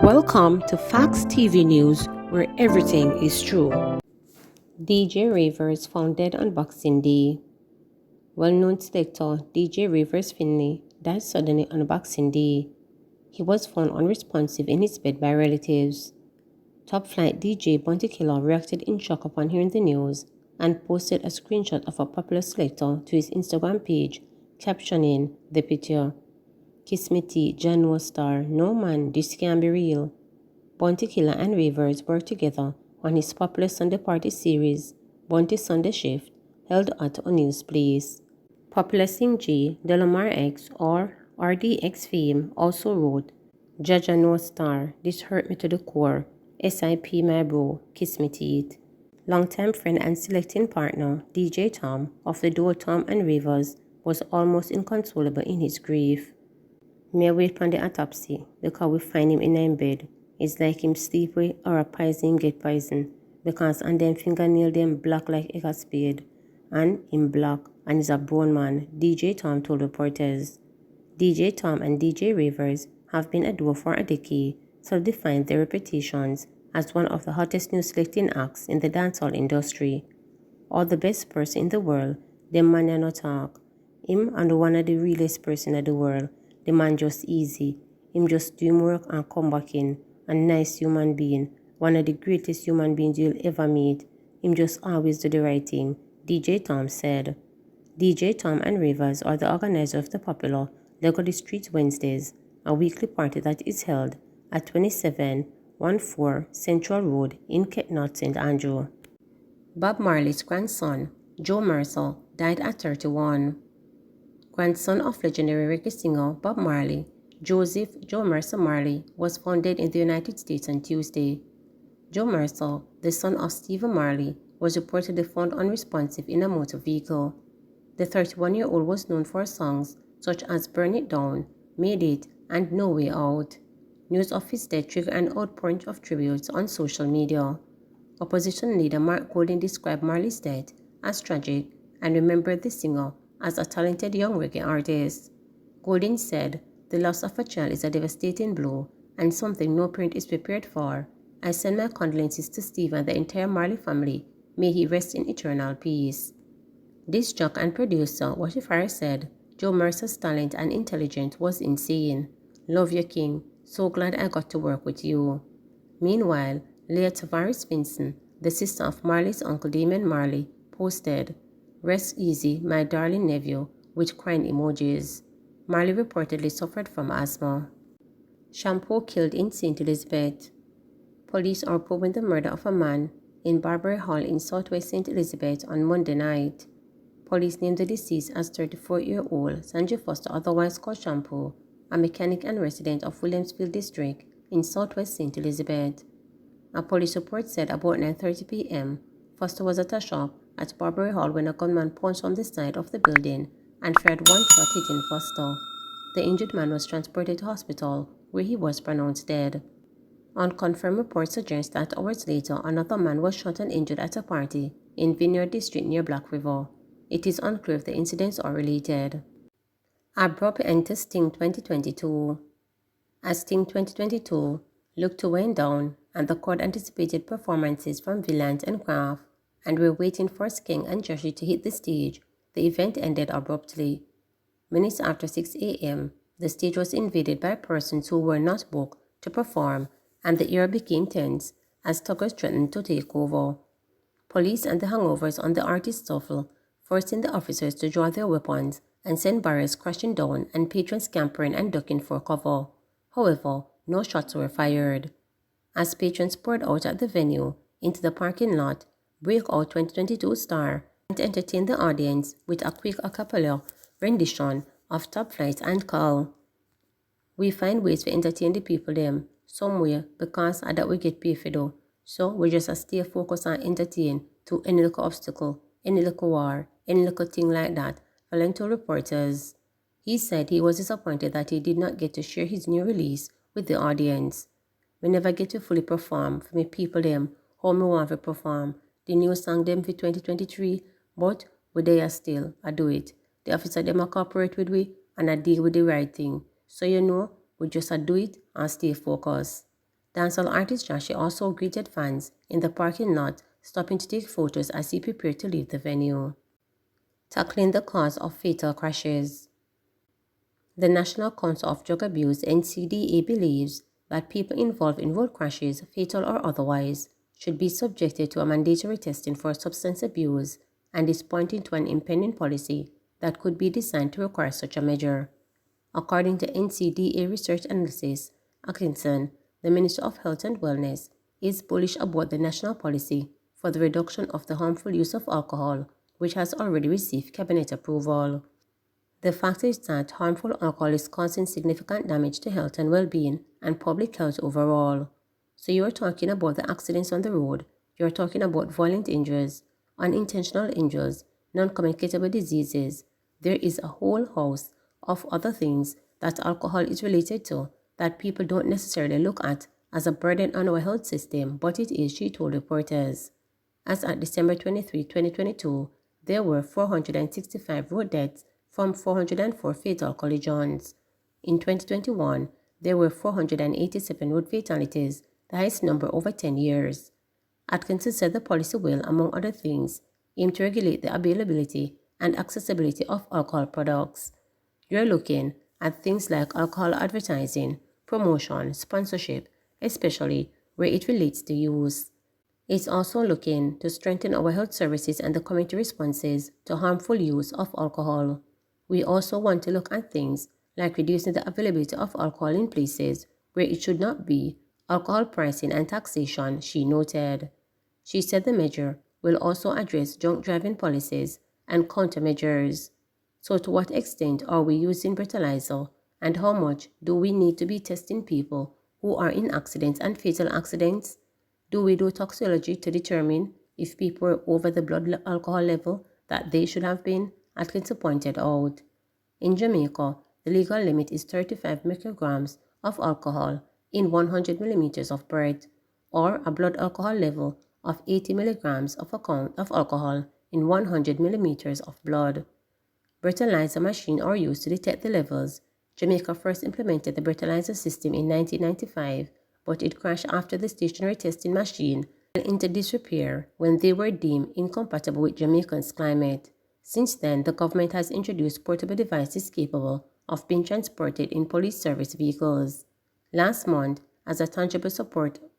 Welcome to Facts TV News, where everything is true. DJ Ravers found dead on Boxing Day. Well-known selector DJ Ravers Finley died suddenly on Boxing Day. He was found unresponsive in his bed by relatives. Top flight DJ Bounty Killer reacted in shock upon hearing the news and posted a screenshot of a popular selector to his Instagram page, captioning the picture, "Kiss me tea, January star, no man, this can't be real." Bounty Killer and Ravers worked together on his popular Sunday party series, Bounty Sunday Shift, held at O'Neill's Place. Popular Sing J, Delamar X or RDX fame also wrote, "Jaja no star, this hurt me to the core. SIP my bro, kiss me teeth." Longtime friend and selecting partner DJ Tom of the duo Tom and Ravers was almost inconsolable in his grief. "Me wait for the autopsy because we find him in him bed. It's like him sleep with or a poison him get poison because and them fingernail them black like a spade. And him black and is a brown man," DJ Tom told reporters. DJ Tom and DJ Ravers have been a duo for a decade, solidifying their reputations as one of the hottest new selecting acts in the dancehall industry. All the best person in the world, them man ya no talk. Him and one of the realest person in the world. The man just easy. Him just do him work and come back in. A nice human being. One of the greatest human beings you'll ever meet. Him just always do the right thing, DJ Tom said. DJ Tom and Ravers are the organizer of the popular Lego the Streets Wednesdays, a weekly party that is held at 2714 Central Road in Ketnot, St. Andrew. Bob Marley's grandson, Joe Mercer, died at 31. Grandson of legendary reggae singer Bob Marley, Joseph Joe Mercer Marley, was found dead in the United States on Tuesday. Joe Mercer, the son of Stephen Marley, was reportedly found unresponsive in a motor vehicle. The 31-year-old was known for songs such as Burn It Down, Made It, and No Way Out. News of his death triggered an outpouring of tributes on social media. Opposition leader Mark Golding described Marley's death as tragic and remembered the singer as a talented young reggae artist. Golding said, "The loss of a child is a devastating blow and something no parent is prepared for. I send my condolences to Steve and the entire Marley family. May he rest in eternal peace." Disc jockey and producer Watty Farah said, "Joe Mercer's talent and intelligence was insane. Love you, King. So glad I got to work with you." Meanwhile, Leah Tavares Vincent, the sister of Marley's uncle Damien Marley, posted, "Rest easy, my darling nephew," with crying emojis. Marley reportedly suffered from asthma. Shampoo killed in St. Elizabeth. Police are probing the murder of a man in Barbary Hall in southwest St. Elizabeth on Monday night. Police named the deceased as 34-year-old Sanjay Foster, otherwise called Shampoo, a mechanic and resident of Williamsfield District in southwest St. Elizabeth. A police report said about 9:30 p.m., Foster was at a shop at Barbary Hall when a gunman punched from the side of the building and fired one shot hitting Foster. The injured man was transported to hospital, where he was pronounced dead. Unconfirmed reports suggest that hours later, another man was shot and injured at a party in Vineyard District near Black River. It is unclear if the incidents are related. Abrupt end to Sting 2022. As Sting 2022 looked to wind down and the crowd anticipated performances from Villains and Craft and were waiting for Skeng and Joshi to hit the stage, the event ended abruptly. Minutes after 6 a.m., the stage was invaded by persons who were not booked to perform, and the air became tense as tuggers threatened to take over. Police and the hangovers on the artist shuffle, forcing the officers to draw their weapons and send barriers crashing down and patrons scampering and ducking for cover. However, no shots were fired. As patrons poured out at the venue into the parking lot, Breakout 2022 star entertained the audience with a quick a cappella rendition of Top Flight and Call. "We find ways to entertain the people them somewhere because of that we get paid for though. So we just stay focused on entertain to any little obstacle, any little war, any little thing like that," Allen told reporters. He said he was disappointed that he did not get to share his new release with the audience. "We never get to fully perform for me people them how me want to perform the new song them for 2023, but we there still, I do it. The officer them a cooperate with we and I deal with the right thing. So we just do it and stay focused." Dancehall artist Joshy also greeted fans in the parking lot, stopping to take photos as he prepared to leave the venue. Tackling the cause of fatal crashes. The National Council of Drug Abuse (NCDA) believes that people involved in road crashes, fatal or otherwise, should be subjected to a mandatory testing for substance abuse and is pointing to an impending policy that could be designed to require such a measure. According to NCDA research analyst Atkinson, the Minister of Health and Wellness is bullish about the national policy for the reduction of the harmful use of alcohol, which has already received cabinet approval. The fact is that harmful alcohol is causing significant damage to health and well-being and public health overall. So you're talking about the accidents on the road, you're talking about violent injuries, unintentional injuries, non-communicable diseases. There is a whole host of other things that alcohol is related to that people don't necessarily look at as a burden on our health system, but it is, she told reporters. As at December 23, 2022, there were 465 road deaths from 404 fatal collisions. In 2021, there were 487 road fatalities, the highest number over 10 years. Atkinson said the policy will, among other things, aim to regulate the availability and accessibility of alcohol products. You're looking at things like alcohol advertising, promotion, sponsorship, especially where it relates to use. It's also looking to strengthen our health services and the community responses to harmful use of alcohol. We also want to look at things like reducing the availability of alcohol in places where it should not be, alcohol pricing and taxation, she noted. She said the measure will also address drunk driving policies and countermeasures. So to what extent are we using breathalyzer and how much do we need to be testing people who are in accidents and fatal accidents? Do we do toxicology to determine if people were over the blood alcohol level that they should have been? Atkinson pointed out. In Jamaica, the legal limit is 35 micrograms of alcohol in 100 millimeters of breath, or a blood alcohol level of 80 milligrams of alcohol in 100 millimeters of blood. Breathalyzer machines are used to detect the levels. Jamaica first implemented the breathalyzer system in 1995, but it crashed after the stationary testing machine fell into disrepair when they were deemed incompatible with Jamaica's climate. Since then, the government has introduced portable devices capable of being transported in police service vehicles. Last month, as a tangible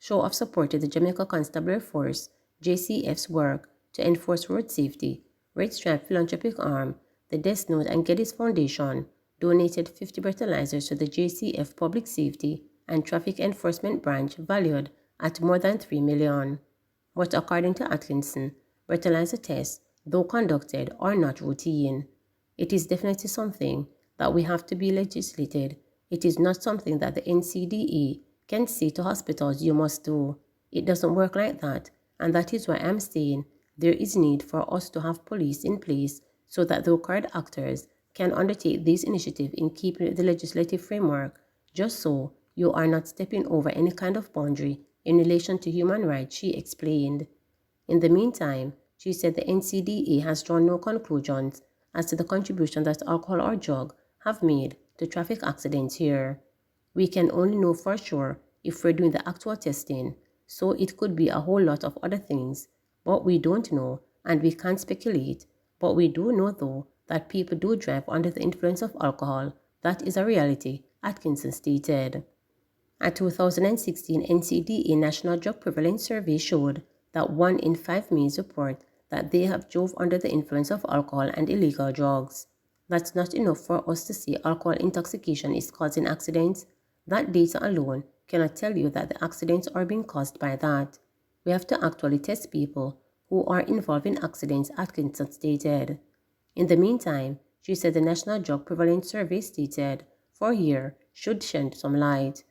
show of support to the Jamaica Constabulary Force, JCF's work to enforce road safety, Red Stripe Philanthropic Arm, the Death Note and Geddes Foundation donated 50 breathalyzers to the JCF Public Safety and Traffic Enforcement Branch valued at more than $3 million. But according to Atkinson, breathalyzer tests, though conducted, are not routine. It is definitely something that we have to be legislated. It is not something that the NCDE can say to hospitals you must do. It doesn't work like that, and that is why I'm saying there is need for us to have police in place so that the required actors can undertake these initiatives in keeping with the legislative framework, just so you are not stepping over any kind of boundary in relation to human rights, she explained. In the meantime, she said the NCDA has drawn no conclusions as to the contribution that alcohol or drug have made to traffic accidents here. We can only know for sure if we're doing the actual testing, so it could be a whole lot of other things, but we don't know and we can't speculate. But we do know, though, that people do drive under the influence of alcohol. That is a reality, Atkinson stated. A 2016 NCDA National Drug Prevalence Survey showed that 1 in 5 males report that they have drove under the influence of alcohol and illegal drugs. That's not enough for us to say alcohol intoxication is causing accidents. That data alone cannot tell you that the accidents are being caused by that. We have to actually test people who are involved in accidents, Atkinson stated. In the meantime, she said the National Drug Prevalence Survey stated, for here, should shed some light.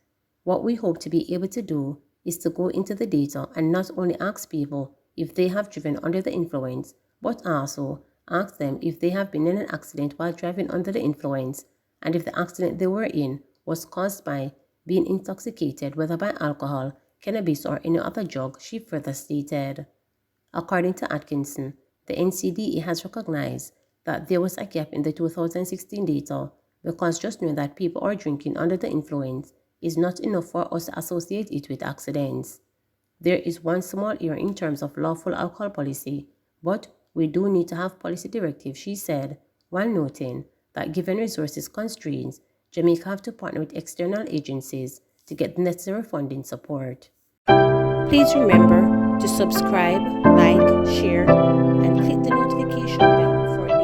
What we hope to be able to do is to go into the data and not only ask people if they have driven under the influence, but also ask them if they have been in an accident while driving under the influence, and if the accident they were in was caused by being intoxicated, whether by alcohol, cannabis, or any other drug, she further stated. According to Atkinson, the NCDE has recognized that there was a gap in the 2016 data because just knowing that people are drinking under the influence is not enough for us to associate it with accidents. There is one small error in terms of lawful alcohol policy, but we do need to have policy directives, she said, while noting that given resources constraints, Jamaica have to partner with external agencies to get the necessary funding support. Please remember to subscribe, like, share, and click the notification bell for